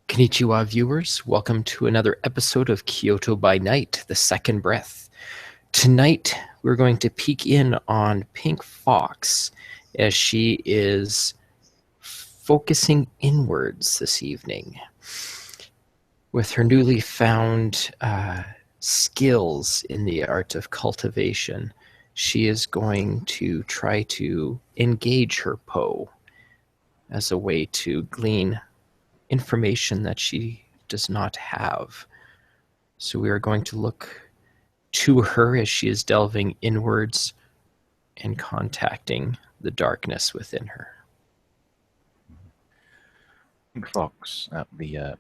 Konnichiwa viewers, welcome to another episode of Kyoto by Night, The Second Breath. Tonight, we're going to peek in on Pink Fox as she is focusing inwards this evening. With her newly found skills in the art of cultivation, she is going to try to engage her Poe as a way to glean information that she does not have. So we are going to look to her as she is delving inwards and contacting the darkness within her. Pink Fox, at the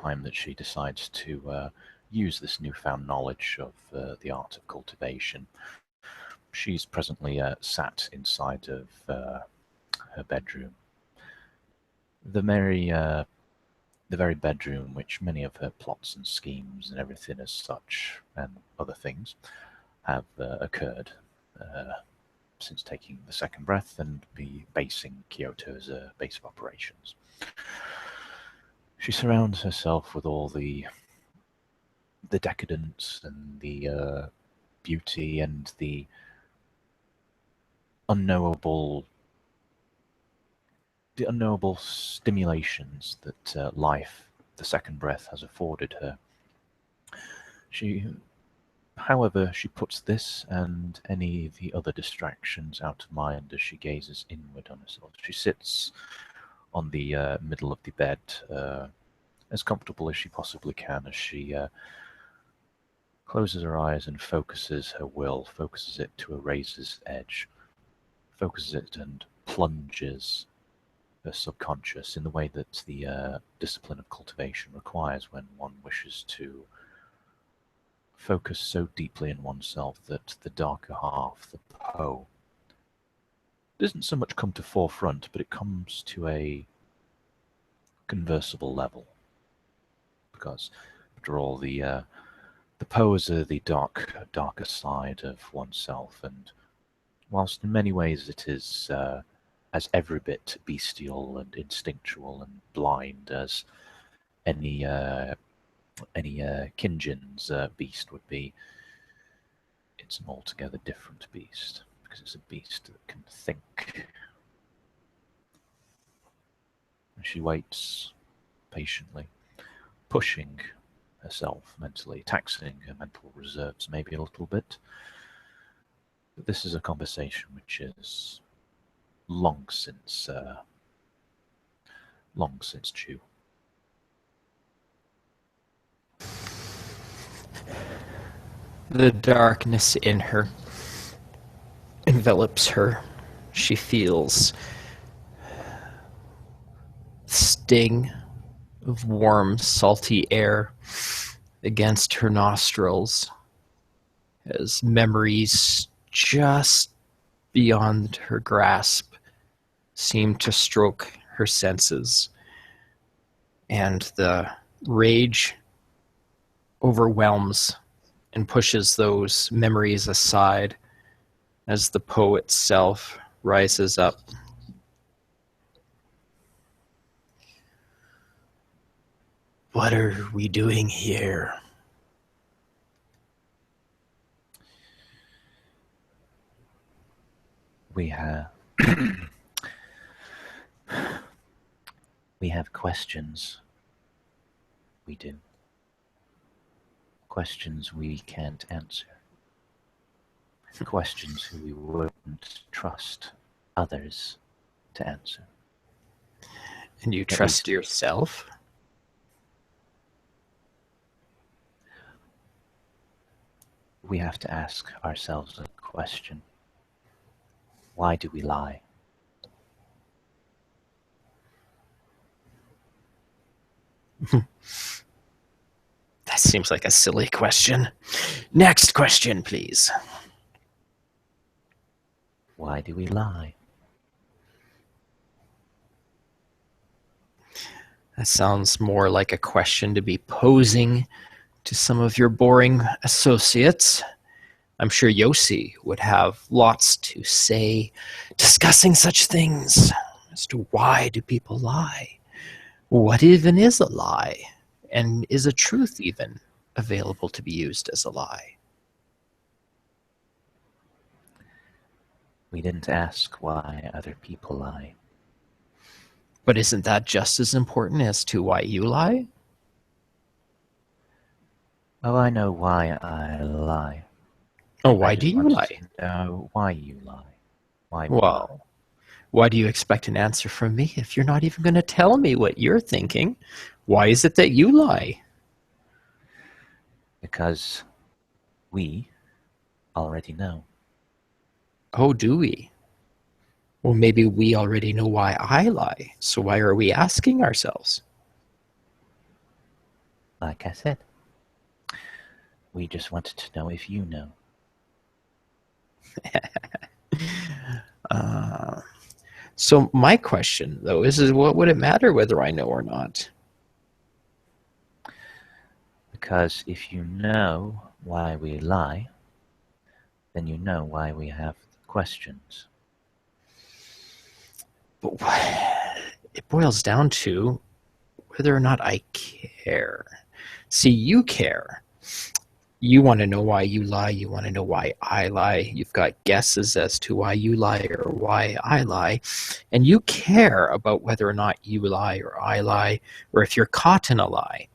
time that she decides to use this newfound knowledge of the art of cultivation, she's presently sat inside of her bedroom. The very bedroom which many of her plots and schemes and everything as such and other things have occurred since taking the second breath and basing Kyoto as a base of operations. She surrounds herself with all the decadence and the beauty and the unknowable stimulations that life, the second breath, has afforded her. However, she puts this and any of the other distractions out of mind as she gazes inward on herself. She sits on the middle of the bed, as comfortable as she possibly can, as she closes her eyes and focuses her will, focuses it to a razor's edge, focuses it and plunges her subconscious in the way that the discipline of cultivation requires when one wishes to focus so deeply in oneself that the darker half, the Poe, doesn't so much come to forefront, but it comes to a conversible level. Because after all, the Poes are the darker side of oneself, and whilst in many ways it is as every bit bestial and instinctual and blind as any Kinjin's beast would be, it's an altogether different beast, because it's a beast that can think. And she waits patiently, pushing herself mentally, taxing her mental reserves maybe a little bit. But this is a conversation which is long since due. The darkness in her envelops her. She feels the sting of warm, salty air against her nostrils as memories just beyond her grasp seem to stroke her senses, and the rage overwhelms and pushes those memories aside as the Poe itself rises up. What are we doing here? We have we have questions. We do. Questions we can't answer. Questions we wouldn't trust others to answer. And you trust yourself? We have to ask ourselves a question. Why do we lie? That seems like a silly question. Next question, please. Why do we lie? That sounds more like a question to be posing to some of your boring associates. I'm sure Yossi would have lots to say discussing such things as to why do people lie. What even is a lie? And is a truth even available to be used as a lie? We didn't ask why other people lie. But isn't that just as important as to why you lie? Oh, I know why I lie. Oh, I why do just you wanted lie? to know why you lie. Why we lie. Well, why do you expect an answer from me if you're not even going to tell me what you're thinking? Why is it that you lie? Because we already know. Oh, do we? Well, maybe we already know why I lie, so why are we asking ourselves? Like I said, we just wanted to know if you know. So my question, though, is what would it matter whether I know or not? Because if you know why we lie, then you know why we have questions. But it boils down to whether or not I care. See, you care. You want to know why you lie. You want to know why I lie. You've got guesses as to why you lie or why I lie. And you care about whether or not you lie or I lie, or if you're caught in a lie.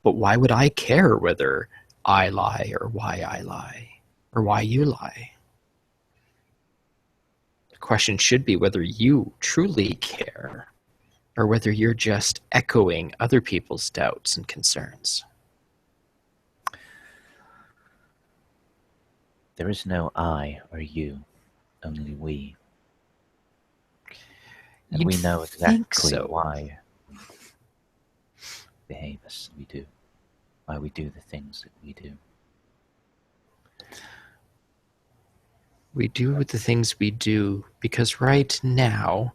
But why would I care whether I lie or why I lie or why you lie? The question should be whether you truly care or whether you're just echoing other people's doubts and concerns. There is no I or you, only we. And You'd we know think exactly so. why we behave as we do, why we do the things that we do. We do the things we do because right now,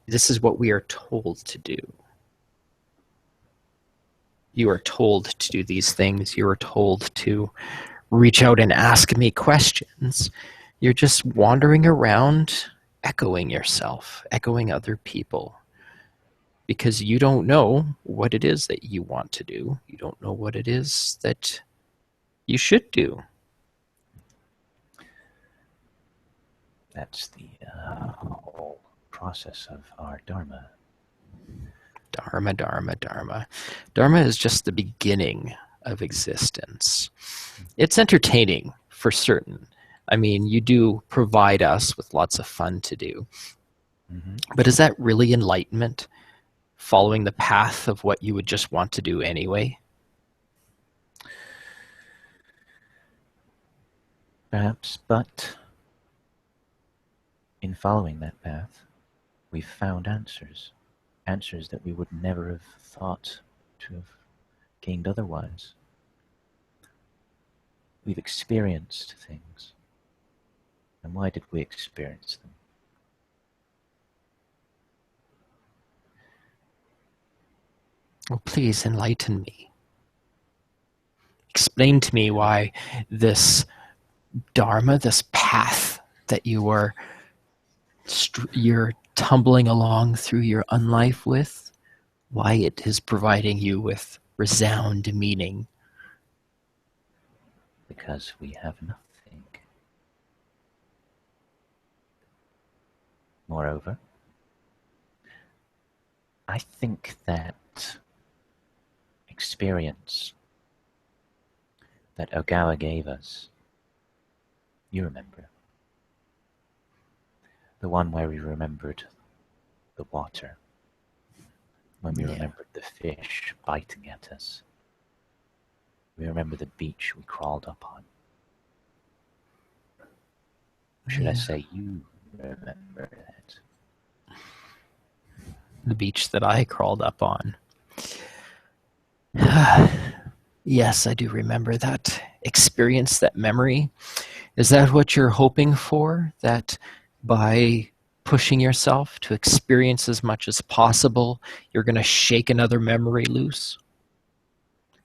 this is what we are told to do. You are told to do these things. You are told to reach out and ask me questions. You're just wandering around echoing yourself, echoing other people, because you don't know what it is that you want to do. You don't know what it is that you should do. That's the whole process of our Dharma. Dharma, Dharma, Dharma. Dharma is just the beginning of existence. It's entertaining for certain. I mean, you do provide us with lots of fun to do. Mm-hmm. But is that really enlightenment? Following the path of what you would just want to do anyway? Perhaps, but in following that path, we've found answers. Answers that we would never have thought to have gained otherwise. We've experienced things. And why did we experience them? Oh, please enlighten me. Explain to me why this Dharma, this path that you're tumbling along through your unlife with, why it is providing you with resound meaning. Because we have nothing. Moreover, I think that experience that Ogawa gave us, you remember, the one where we remembered the water, when we remembered the fish biting at us, we remember the beach we crawled up on. Should I say you remember that? The beach that I crawled up on. Yes, I do remember that experience, that memory. Is that what you're hoping for? That by pushing yourself to experience as much as possible, you're going to shake another memory loose?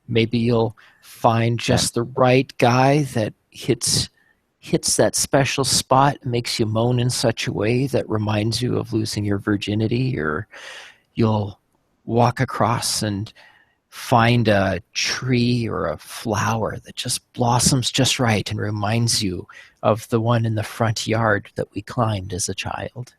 Maybe you'll find just the right guy that hits hits that special spot, makes you moan in such a way that reminds you of losing your virginity, or you'll walk across and find a tree or a flower that just blossoms just right and reminds you of the one in the front yard that we climbed as a child.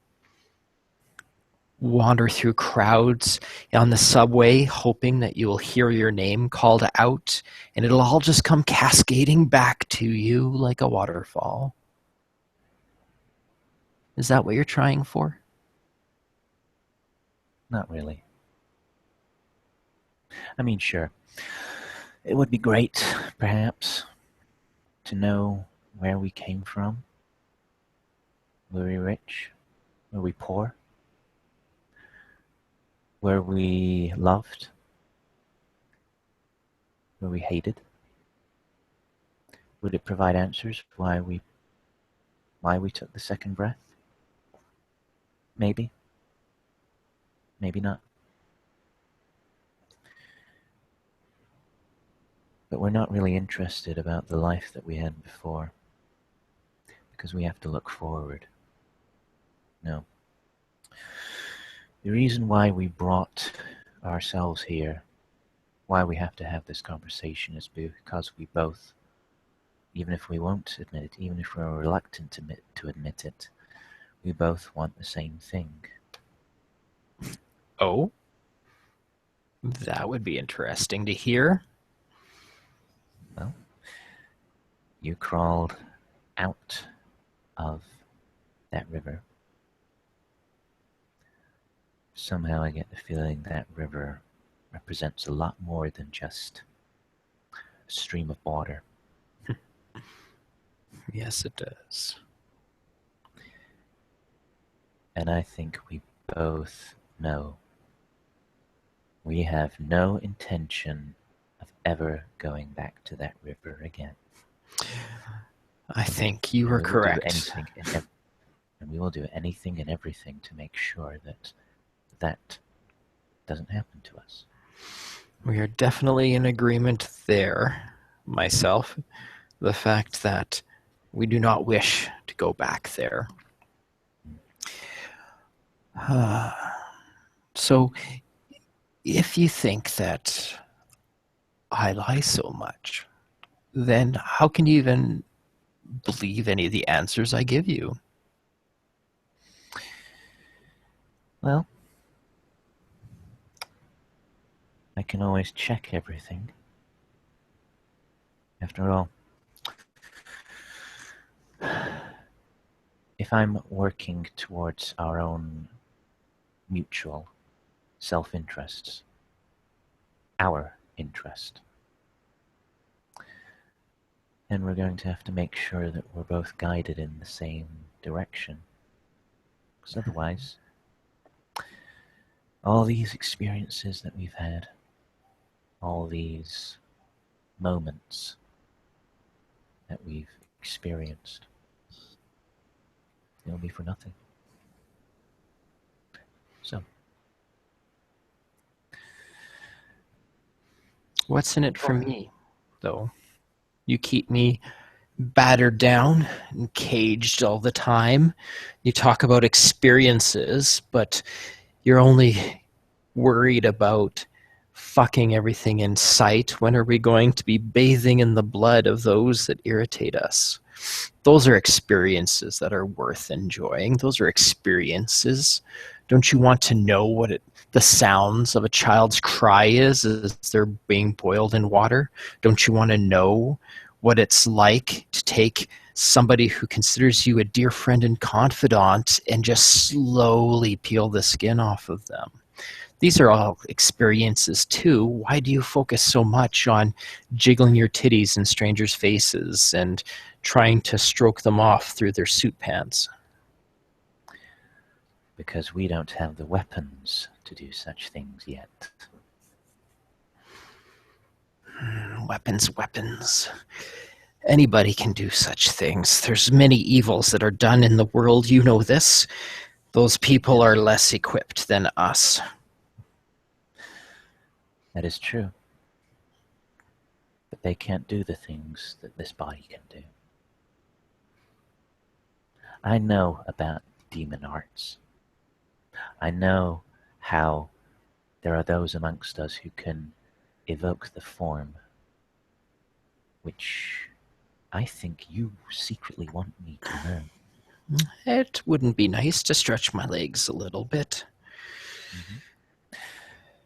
Wander through crowds on the subway, hoping that you will hear your name called out, and it'll all just come cascading back to you like a waterfall. Is that what you're trying for? Not really. I mean, sure. It would be great, perhaps, to know where we came from. Were we rich? Were we poor? Were we loved? Were we hated? Would it provide answers why we took the second breath? Maybe. Maybe not. But we're not really interested about the life that we had before, because we have to look forward. No. The reason why we brought ourselves here, why we have to have this conversation, is because we both, even if we won't admit it, even if we're reluctant to admit it, we both want the same thing. Oh? That would be interesting to hear. Well, you crawled out of that river. Somehow I get the feeling that river represents a lot more than just a stream of water. Yes, it does. And I think we both know we have no intention of ever going back to that river again. I think you were correct. And we will do anything and everything to make sure that that doesn't happen to us. We are definitely in agreement there, myself. The fact that we do not wish to go back there. So, if you think that I lie so much, then how can you even believe any of the answers I give you? Well, I can always check everything. After all, if I'm working towards our own mutual self-interests, our interest, then we're going to have to make sure that we're both guided in the same direction. Because otherwise, all these experiences that we've had, all these moments that we've experienced, it'll be for nothing. So, what's in it for me, though? You keep me battered down and caged all the time. You talk about experiences, but you're only worried about fucking everything in sight. When are we going to be bathing in the blood of those that irritate us? Those are experiences that are worth enjoying. Those are experiences. Don't you want to know what the sounds of a child's cry is as they're being boiled in water? Don't you want to know what it's like to take somebody who considers you a dear friend and confidant and just slowly peel the skin off of them? These are all experiences too. Why do you focus so much on jiggling your titties in strangers' faces and trying to stroke them off through their suit pants? Because we don't have the weapons to do such things yet. Weapons. Anybody can do such things. There's many evils that are done in the world. You know this. Those people are less equipped than us. That is true. But they can't do the things that this body can do. I know about demon arts. I know how there are those amongst us who can evoke the form which I think you secretly want me to learn. It wouldn't be nice to stretch my legs a little bit.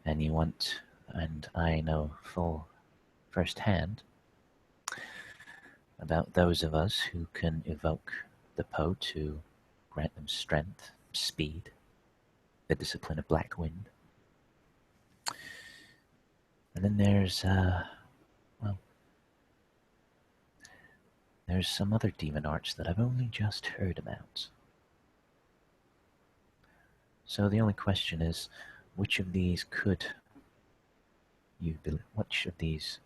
And you want, and I know full firsthand about those of us who can evoke the Po to grant them strength, speed, the discipline of Black Wind. And then there's, there's some other demon arts that I've only just heard about. So the only question is, which of these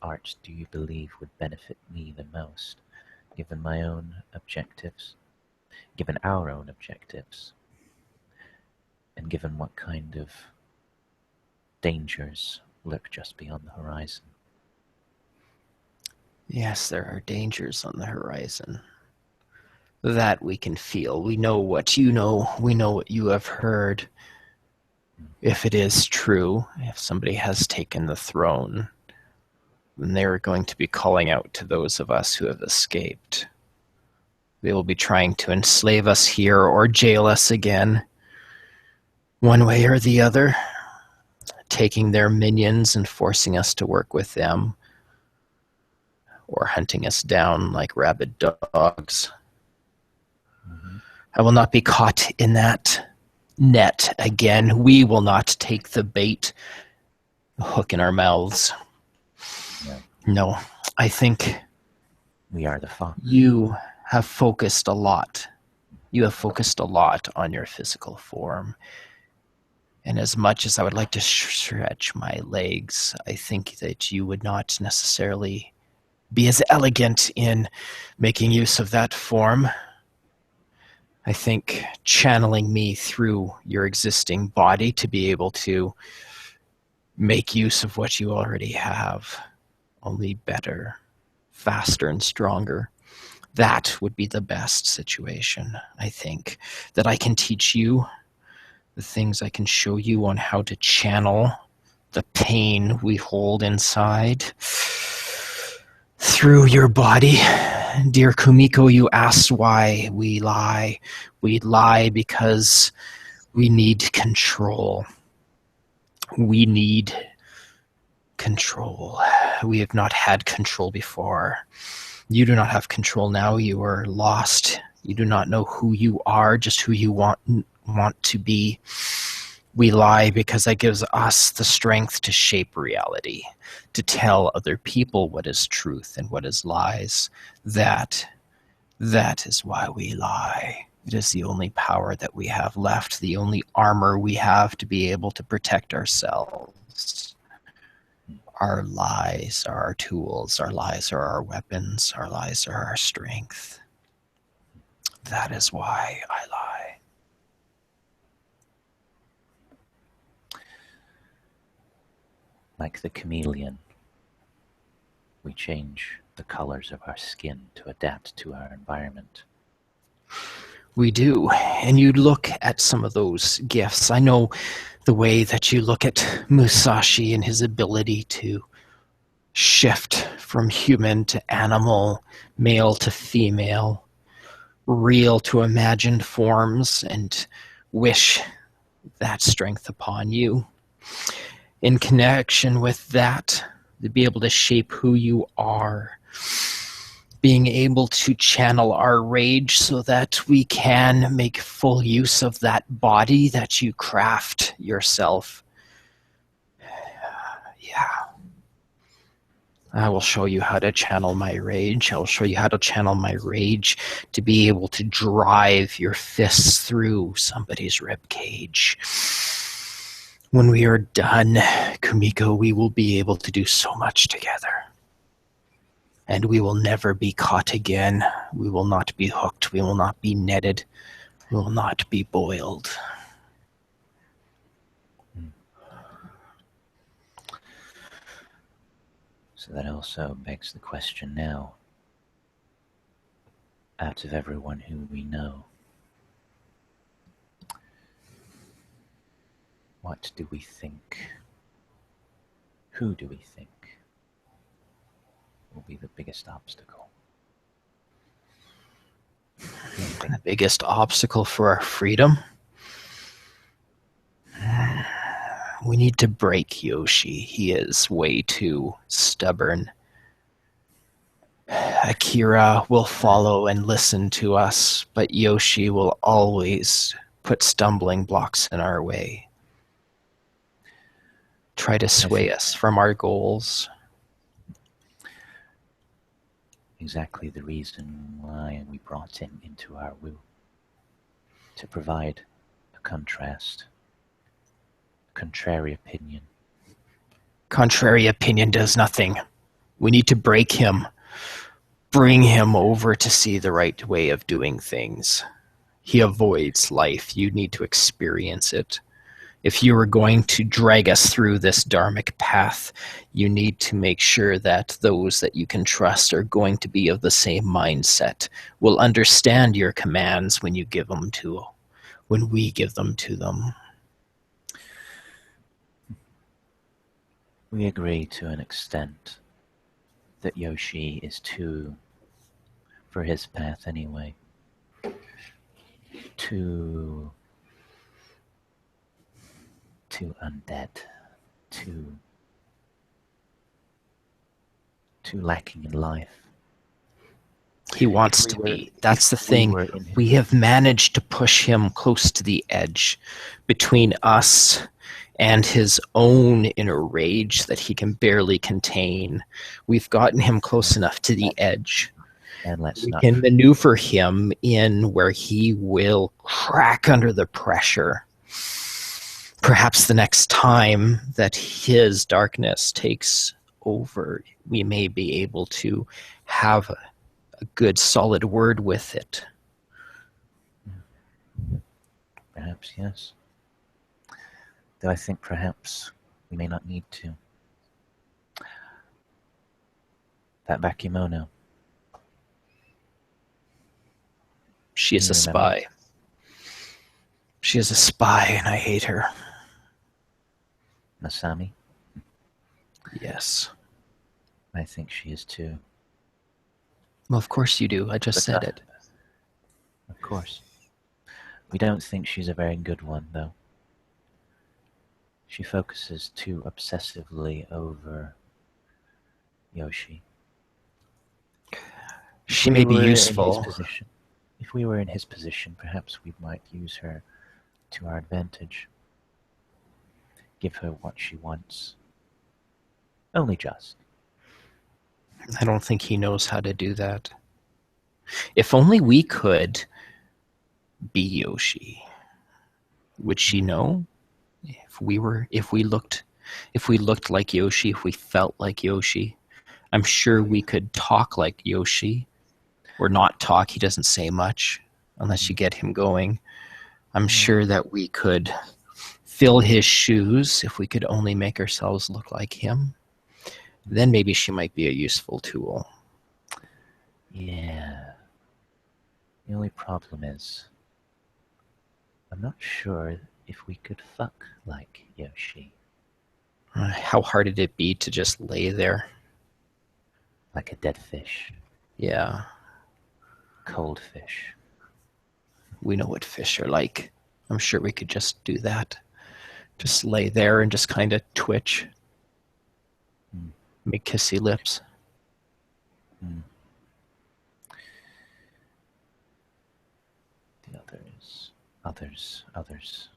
arts do you believe would benefit me the most, given my own objectives, given our own objectives, and given what kind of dangers lurk just beyond the horizon? Yes, there are dangers on the horizon. That we can feel. We know what you know. We know what you have heard. If it is true, if somebody has taken the throne, then they are going to be calling out to those of us who have escaped. They will be trying to enslave us here or jail us again, one way or the other, taking their minions and forcing us to work with them, or hunting us down like rabid dogs. I will not be caught in that net again. We will not take the bait, the hook in our mouths. No, I think we are the fox. You have focused a lot. You have focused a lot on your physical form. And as much as I would like to stretch my legs, I think that you would not necessarily be as elegant in making use of that form. I think channeling me through your existing body to be able to make use of what you already have, only better, faster, and stronger. That would be the best situation, I think, that I can teach you the things, I can show you on how to channel the pain we hold inside through your body. Dear Kumiko, you asked why we lie. We lie because we need control. We need control. We have not had control before. You do not have control now. You are lost. You do not know who you are, just who you want to be. We lie because that gives us the strength to shape reality, to tell other people what is truth and what is lies. That is why we lie. It is the only power that we have left, the only armor we have to be able to protect ourselves. Our lies are our tools. Our lies are our weapons. Our lies are our strength. That is why I lie. Like the chameleon, we change the colors of our skin to adapt to our environment. We do. And you look at some of those gifts. I know the way that you look at Musashi and his ability to shift from human to animal, male to female, real to imagined forms, and wish that strength upon you. In connection with that, to be able to shape who you are, being able to channel our rage so that we can make full use of that body that you craft yourself. Yeah. I will show you how to channel my rage. I will show you how to channel my rage to be able to drive your fists through somebody's rib cage. When we are done, Kumiko, we will be able to do so much together. And we will never be caught again. We will not be hooked. We will not be netted. We will not be boiled. So that also begs the question now, out of everyone who we know, What do we think? Who do we think will be the biggest obstacle? The biggest obstacle for our freedom? We need to break Yoshi. He is way too stubborn. Akira will follow and listen to us, but Yoshi will always put stumbling blocks in our way. Try to sway us from our goals. Exactly the reason why we brought him into our will. To provide a contrast. Contrary opinion. Contrary opinion does nothing. We need to break him. Bring him over to see the right way of doing things. He avoids life. You need to experience it. If you are going to drag us through this dharmic path, you need to make sure that those that you can trust are going to be of the same mindset, will understand your commands when we give them to them. We agree to an extent that Yoshi is too, for his path anyway, too undead, too lacking in life. He wants to be. That's the thing. We have managed to push him close to the edge between us and his own inner rage that he can barely contain. We've gotten him close enough to the edge. And we can maneuver him in where he will crack under the pressure. Perhaps the next time that his darkness takes over, we may be able to have a good solid word with it. Perhaps, yes. Though I think perhaps we may not need to. That Bakemono. She is a spy. She is a spy, and I hate her. Masami? Yes. I think she is too. Well, of course you do. I just said it. Of course. We don't think she's a very good one, though. She focuses too obsessively over Yoshi. She may be useful. If we were in his position, perhaps we might use her to our advantage. Give her what she wants. Only just. I don't think he knows how to do that. If only we could be Yoshi. Would she know? If we looked like Yoshi, if we felt like Yoshi, I'm sure we could talk like Yoshi. Or not talk, he doesn't say much unless you get him going. I'm sure that we could fill his shoes if we could only make ourselves look like him. Then maybe she might be a useful tool. Yeah. The only problem is, I'm not sure if we could fuck like Yoshi. How hard would it be to just lay there? Like a dead fish. Yeah. Cold fish. We know what fish are like. I'm sure we could just do that. Just lay there and just kind of twitch. Make kissy lips. The others.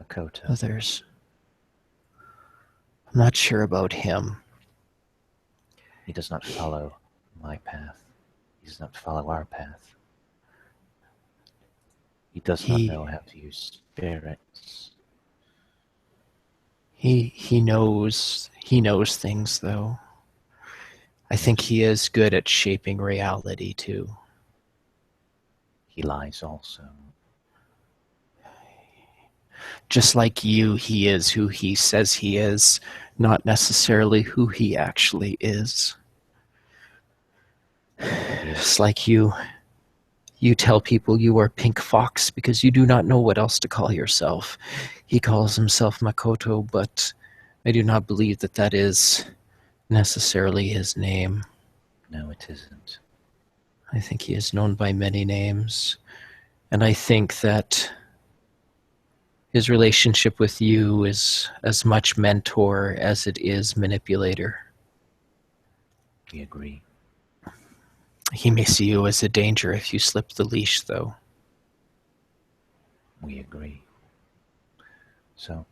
Makoto. Others. I'm not sure about him. He does not follow my path. He does not follow our path. He does not know how to use spirits. He knows things, though. I think he is good at shaping reality, too. He lies also. Just like you, he is who he says he is, not necessarily who he actually is. Just like you You tell people you are Pink Fox because you do not know what else to call yourself. He calls himself Makoto, but I do not believe that that is necessarily his name. No, it isn't. I think he is known by many names, and I think that his relationship with you is as much mentor as it is manipulator. We agree. He may see you as a danger if you slip the leash, though. We agree. So,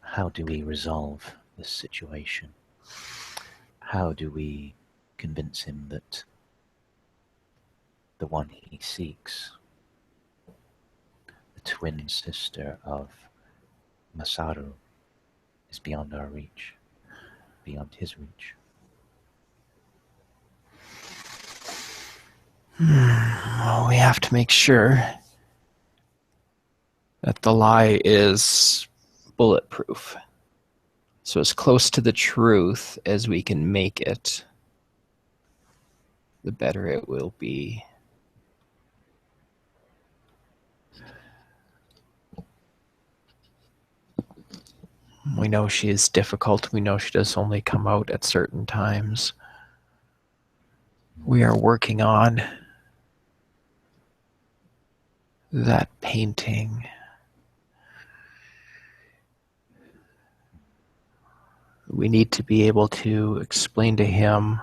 how do we resolve this situation? How do we convince him that the one he seeks, the twin sister of Masaru, is beyond our reach, beyond his reach? Well, we have to make sure that the lie is bulletproof. So as close to the truth as we can make it, the better it will be. We know she is difficult. We know she does only come out at certain times. We are working on that painting. We need to be able to explain to him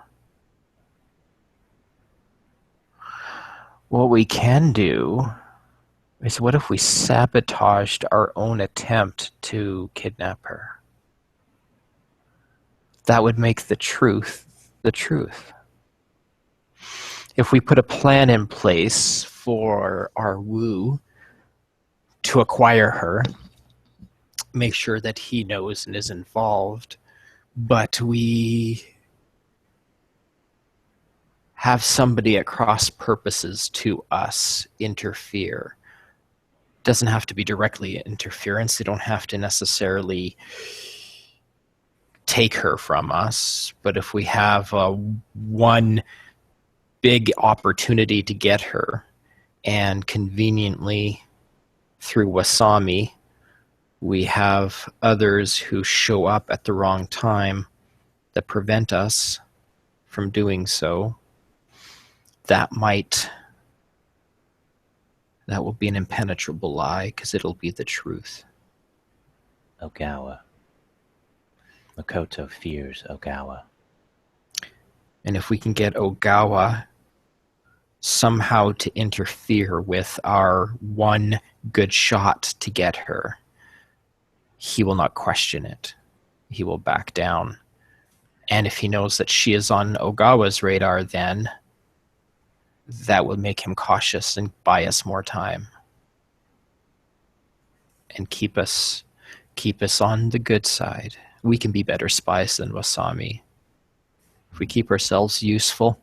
what we can do is what if we sabotaged our own attempt to kidnap her? That would make the truth the truth. If we put a plan in place for our Wu to acquire her, make sure that he knows and is involved, but we have somebody at cross purposes to us interfere. Doesn't have to be directly interference. They don't have to necessarily take her from us. But if we have one big opportunity to get her, and conveniently through Wasami, we have others who show up at the wrong time that prevent us from doing so, that will be an impenetrable lie because it'll be the truth. Ogawa. Makoto fears Ogawa. And if we can get Ogawa somehow to interfere with our one good shot to get her, he will not question it. He will back down. And if he knows that she is on Ogawa's radar, then that will make him cautious and buy us more time and keep us on the good side. We can be better spies than Wasami. If we keep ourselves useful,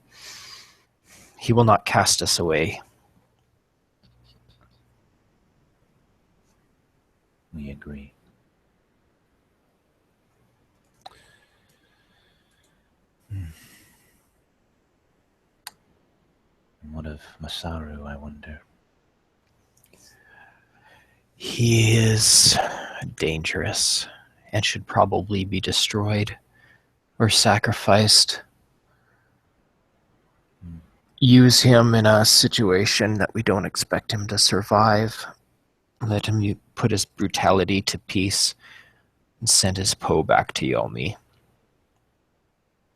he will not cast us away. We agree. And what of Masaru, I wonder? He is dangerous and should probably be destroyed or sacrificed. Use him in a situation that we don't expect him to survive. Let him put his brutality to peace and send his Po back to Yomi.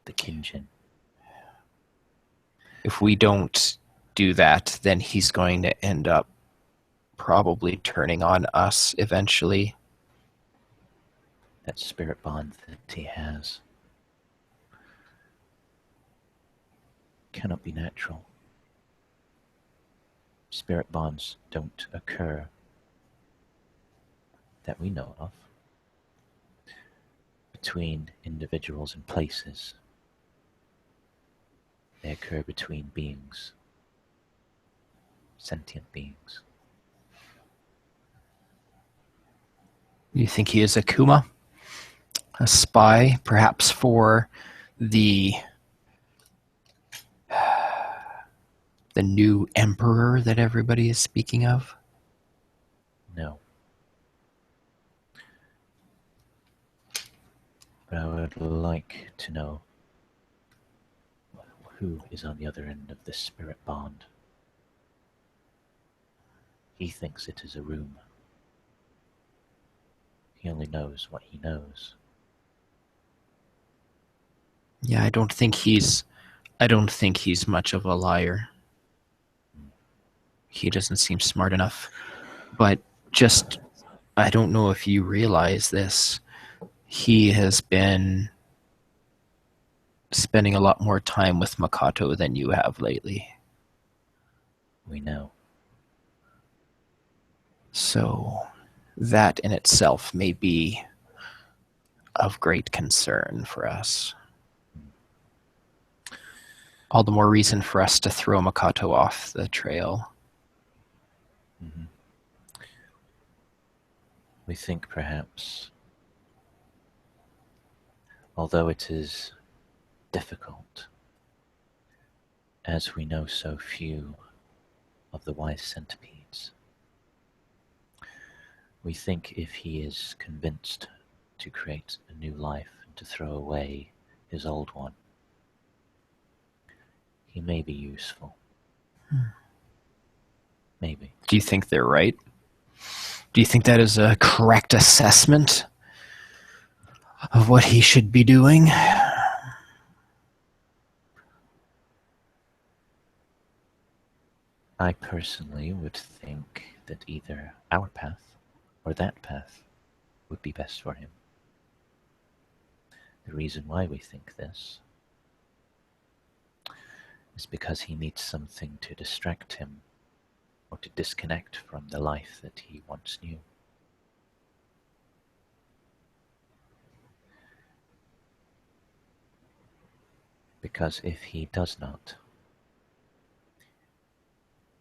The Kinjin. If we don't do that, then he's going to end up probably turning on us eventually. That spirit bond that he has cannot be natural. Spirit bonds don't occur that we know of between individuals and places. They occur between beings, sentient beings. You think he is a Kuma? A spy, perhaps for the The new emperor that everybody is speaking of? No. But I would like to know who is on the other end of this spirit bond. He thinks it is a room. He only knows what he knows. Yeah, I don't think he's much of a liar. He doesn't seem smart enough. But just, I don't know if you realize this. He has been spending a lot more time with Makoto than you have lately. We know. So that in itself may be of great concern for us. All the more reason for us to throw Makoto off the trail. Mm-hmm. We think perhaps, although it is difficult, as we know so few of the wise centipedes, we think if he is convinced to create a new life and to throw away his old one, he may be useful. Maybe. Do you think they're right? Do you think that is a correct assessment of what he should be doing? I personally would think that either our path or that path would be best for him. The reason why we think this is because he needs something to distract him or to disconnect from the life that he once knew. Because if he does not,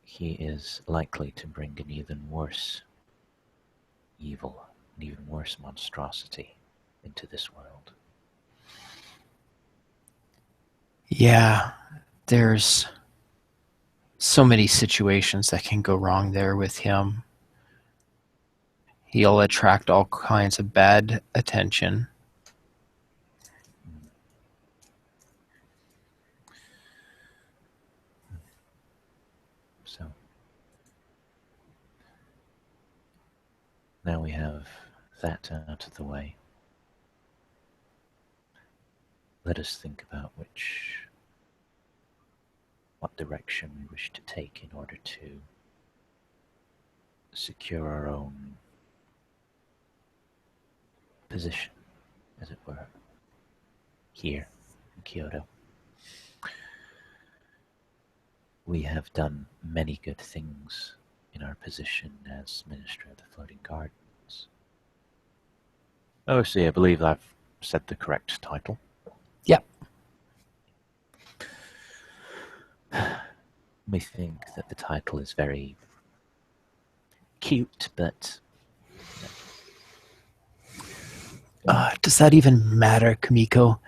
he is likely to bring an even worse evil, an even worse monstrosity into this world. Yeah, there's so many situations that can go wrong there with him. He'll attract all kinds of bad attention. So now we have that out of the way. Let us think about what direction we wish to take in order to secure our own position, as it were, here in Kyoto. We have done many good things in our position as Minister of the Floating Gardens. Obviously, I believe I've said the correct title. Yep. We think that the title is very cute, but does that even matter, Kumiko?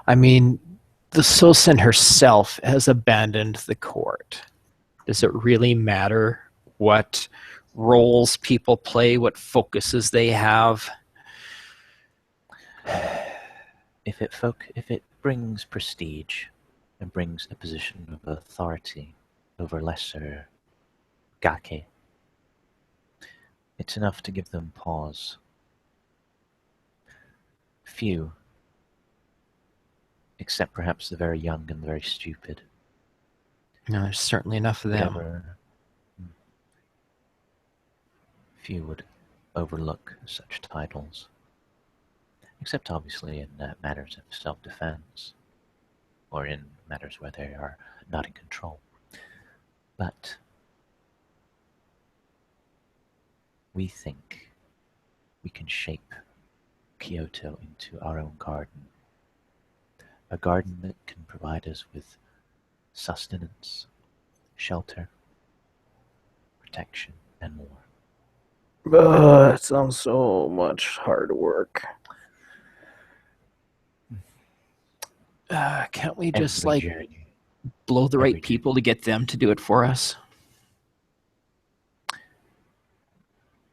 I mean, the Sosen herself has abandoned the court. Does it really matter what roles people play, what focuses they have? if it brings prestige and brings a position of authority over lesser gake, it's enough to give them pause. Few, except perhaps the very young and the very stupid, No, there's certainly enough of them. Few would overlook such titles, except obviously in matters of self-defense, or in matters where they are not in control. But we think we can shape Kyoto into our own garden, a garden that can provide us with sustenance, shelter, protection, and more. It sounds so much hard work. Can't we just Every journey. blow the Every right people to get them to do it for us?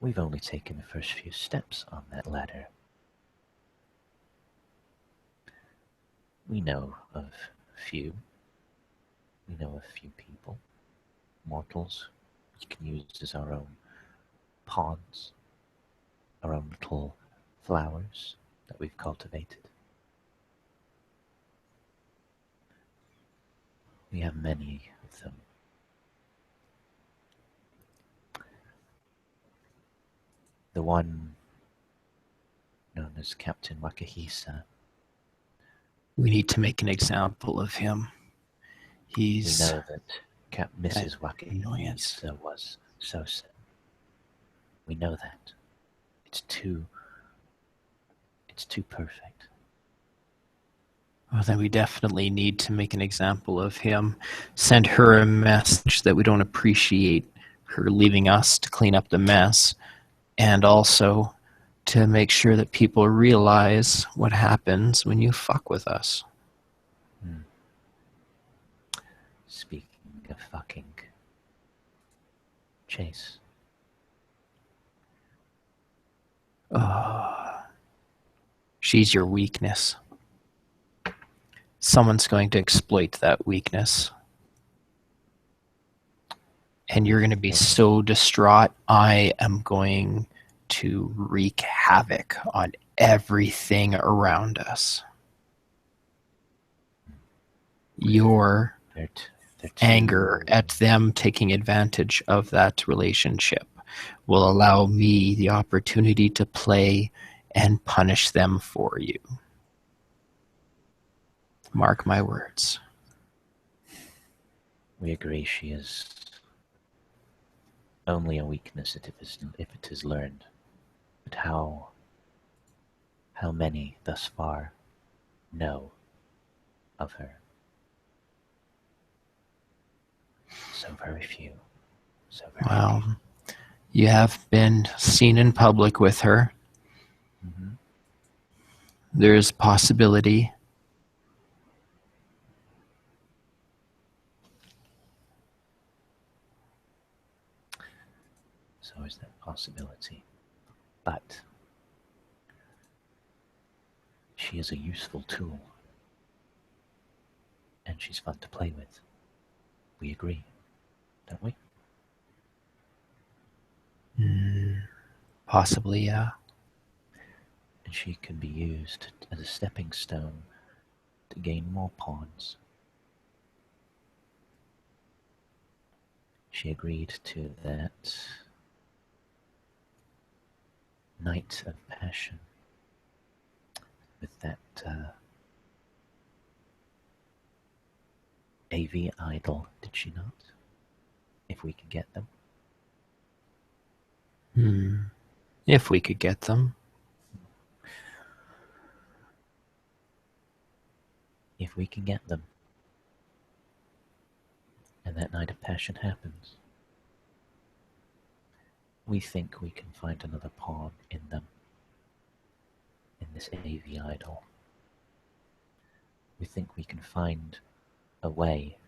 We've only taken the first few steps on that ladder. We know of few. We know a few people, mortals, we can use as our own pawns, our own little flowers that we've cultivated. We have many of them. The one known as Captain Wakahisa. We need to make an example of him. We know that Mrs. annoyance. Wakahisa was Sosa. We know that. It's too perfect. Well, then we definitely need to make an example of him. Send her a message that we don't appreciate her leaving us to clean up the mess, and also to make sure that people realize what happens when you fuck with us. Speaking of fucking, Chase. She's your weakness. Someone's going to exploit that weakness. And you're going to be so distraught, I am going to wreak havoc on everything around us. Your anger at them taking advantage of that relationship will allow me the opportunity to play and punish them for you. Mark my words. We agree she is only a weakness if it is learned. But how many thus far know of her? So very few. Well, you have been seen in public with her. Mm-hmm. There's possibility. So is that possibility. But she is a useful tool. And she's fun to play with. We agree, don't we? Possibly, yeah. And she can be used as a stepping stone to gain more pawns. She agreed to that night of passion with that AV idol, did she not? If we could get them. If we could get them. If we can get them. And that night of passion happens. We think we can find another pawn in them. In this AV idol. We think we can find a way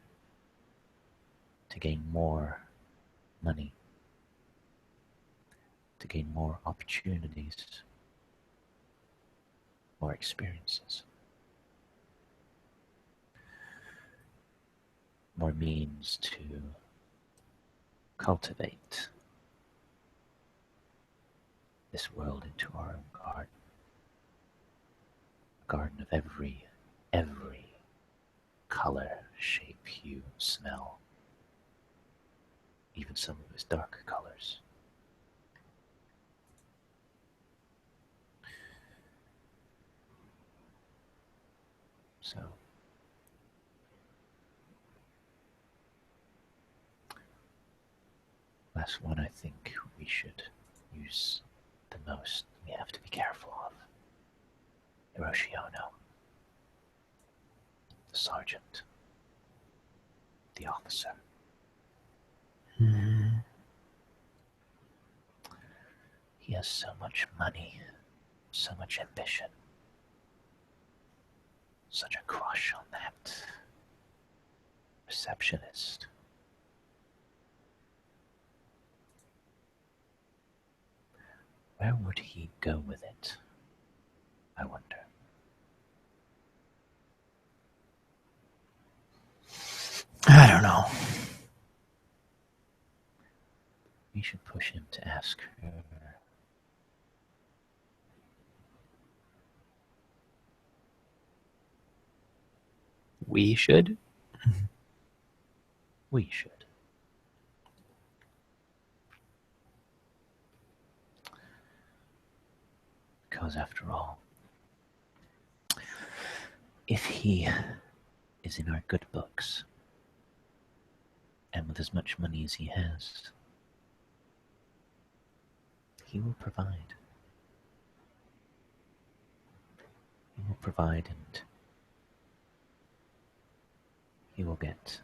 to gain more money, to gain more opportunities, more experiences, more means to cultivate this world into our own garden. A garden of every color, shape, hue, smell, even some of its darker colors. So, last one I think we should use the most. We have to be careful of. Hiroshi Ono, the sergeant, the officer. He has so much money, so much ambition, such a crush on that receptionist. Where would he go with it, I wonder? I don't know. We should push him to ask her. We should? We should. Because after all, if he is in our good books, and with as much money as he has, he will provide. He will provide, and he will get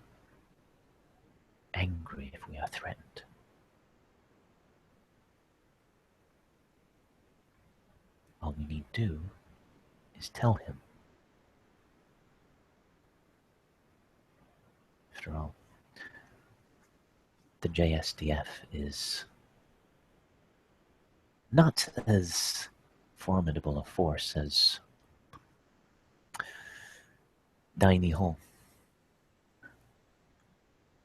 angry if we are threatened. All we need do is tell him. After all, the JSDF is not as formidable a force as Daini Hall,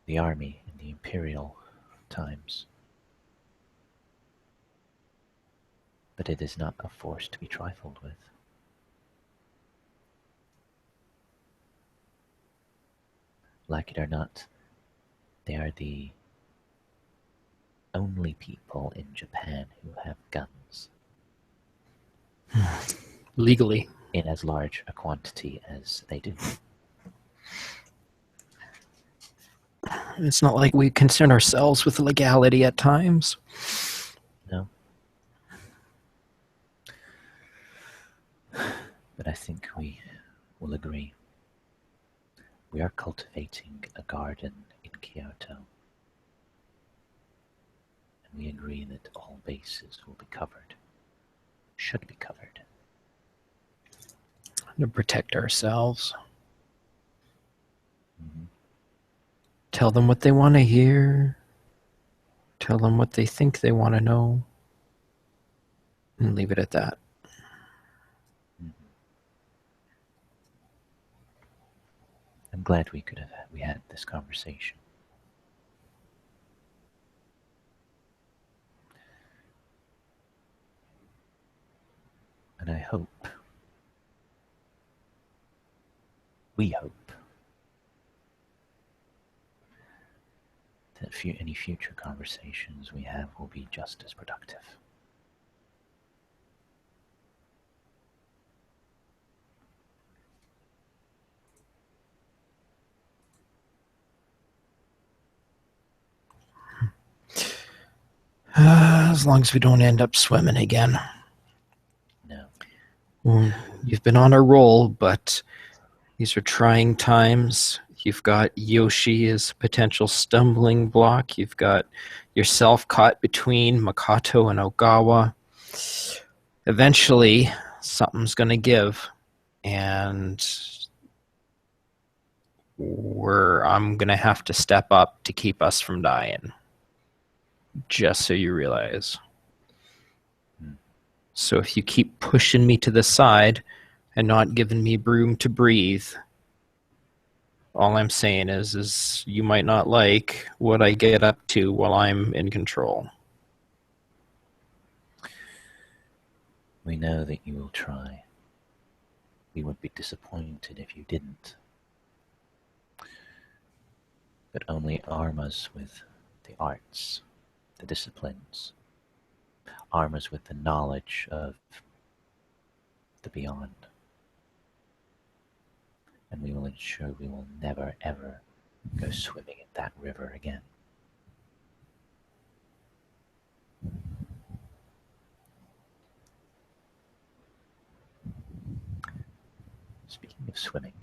the army in the imperial times. But it is not a force to be trifled with. Like it or not, they are the only people in Japan who have guns. Legally. In as large a quantity as they do. It's not like we concern ourselves with legality at times. No. But I think we will agree. We are cultivating a garden in Kyoto. And we agree that all bases will be covered. Should be covered. To protect ourselves. Mm-hmm. Tell them what they want to hear. Tell them what they think they want to know. And leave it at that. Mm-hmm. I'm glad we had this conversation. And I hope, we hope, that any future conversations we have will be just as productive. As long as we don't end up swimming again. No. You've been on a roll, but these are trying times. You've got Yoshi as a potential stumbling block. You've got yourself caught between Makoto and Ogawa. Eventually, something's going to give, and I'm going to have to step up to keep us from dying. Just so you realize. So if you keep pushing me to the side and not giving me room to breathe, all I'm saying is you might not like what I get up to while I'm in control. We know that you will try. We would be disappointed if you didn't. But only arm us with the arts, the disciplines. Arm us with the knowledge of the beyond. And we will ensure we will never, ever go swimming in that river again. Speaking of swimming,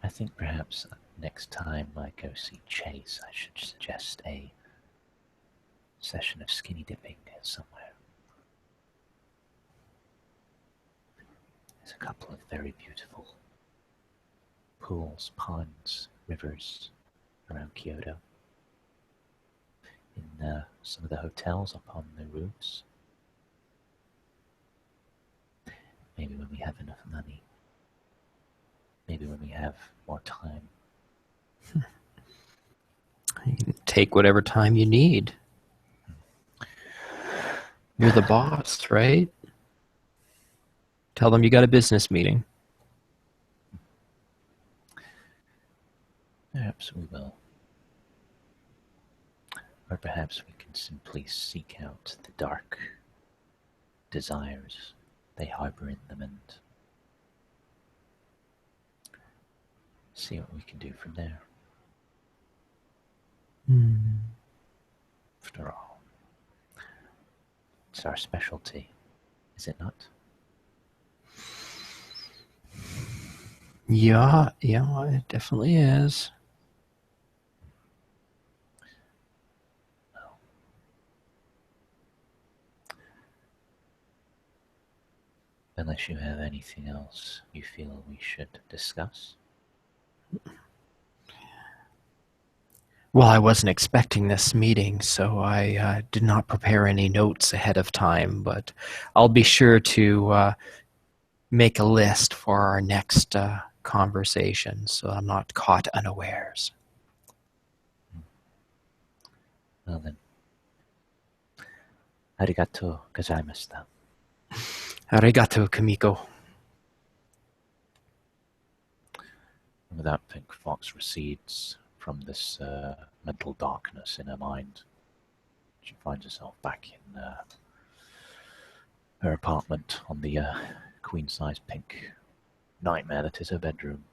I think perhaps next time I go see Chase, I should suggest a session of skinny dipping somewhere. There's a couple of very beautiful pools, ponds, rivers around Kyoto. In some of the hotels up on the roofs. Maybe when we have enough money. Maybe when we have more time. You can take whatever time you need. You're the boss, right? Tell them you got a business meeting. Perhaps we will. Or perhaps we can simply seek out the dark desires they harbor in them and see what we can do from there. After all, it's our specialty, is it not? Yeah, it definitely is. Well, unless you have anything else you feel we should discuss. Well, I wasn't expecting this meeting, so I did not prepare any notes ahead of time, but I'll be sure to make a list for our next conversation so I'm not caught unawares. Well then, arigato gozaimashita. Arigato, Kumiko. And with that, Pink Fox recedes from this mental darkness in her mind. She finds herself back in her apartment on the queen-size pink nightmare that is her bedroom.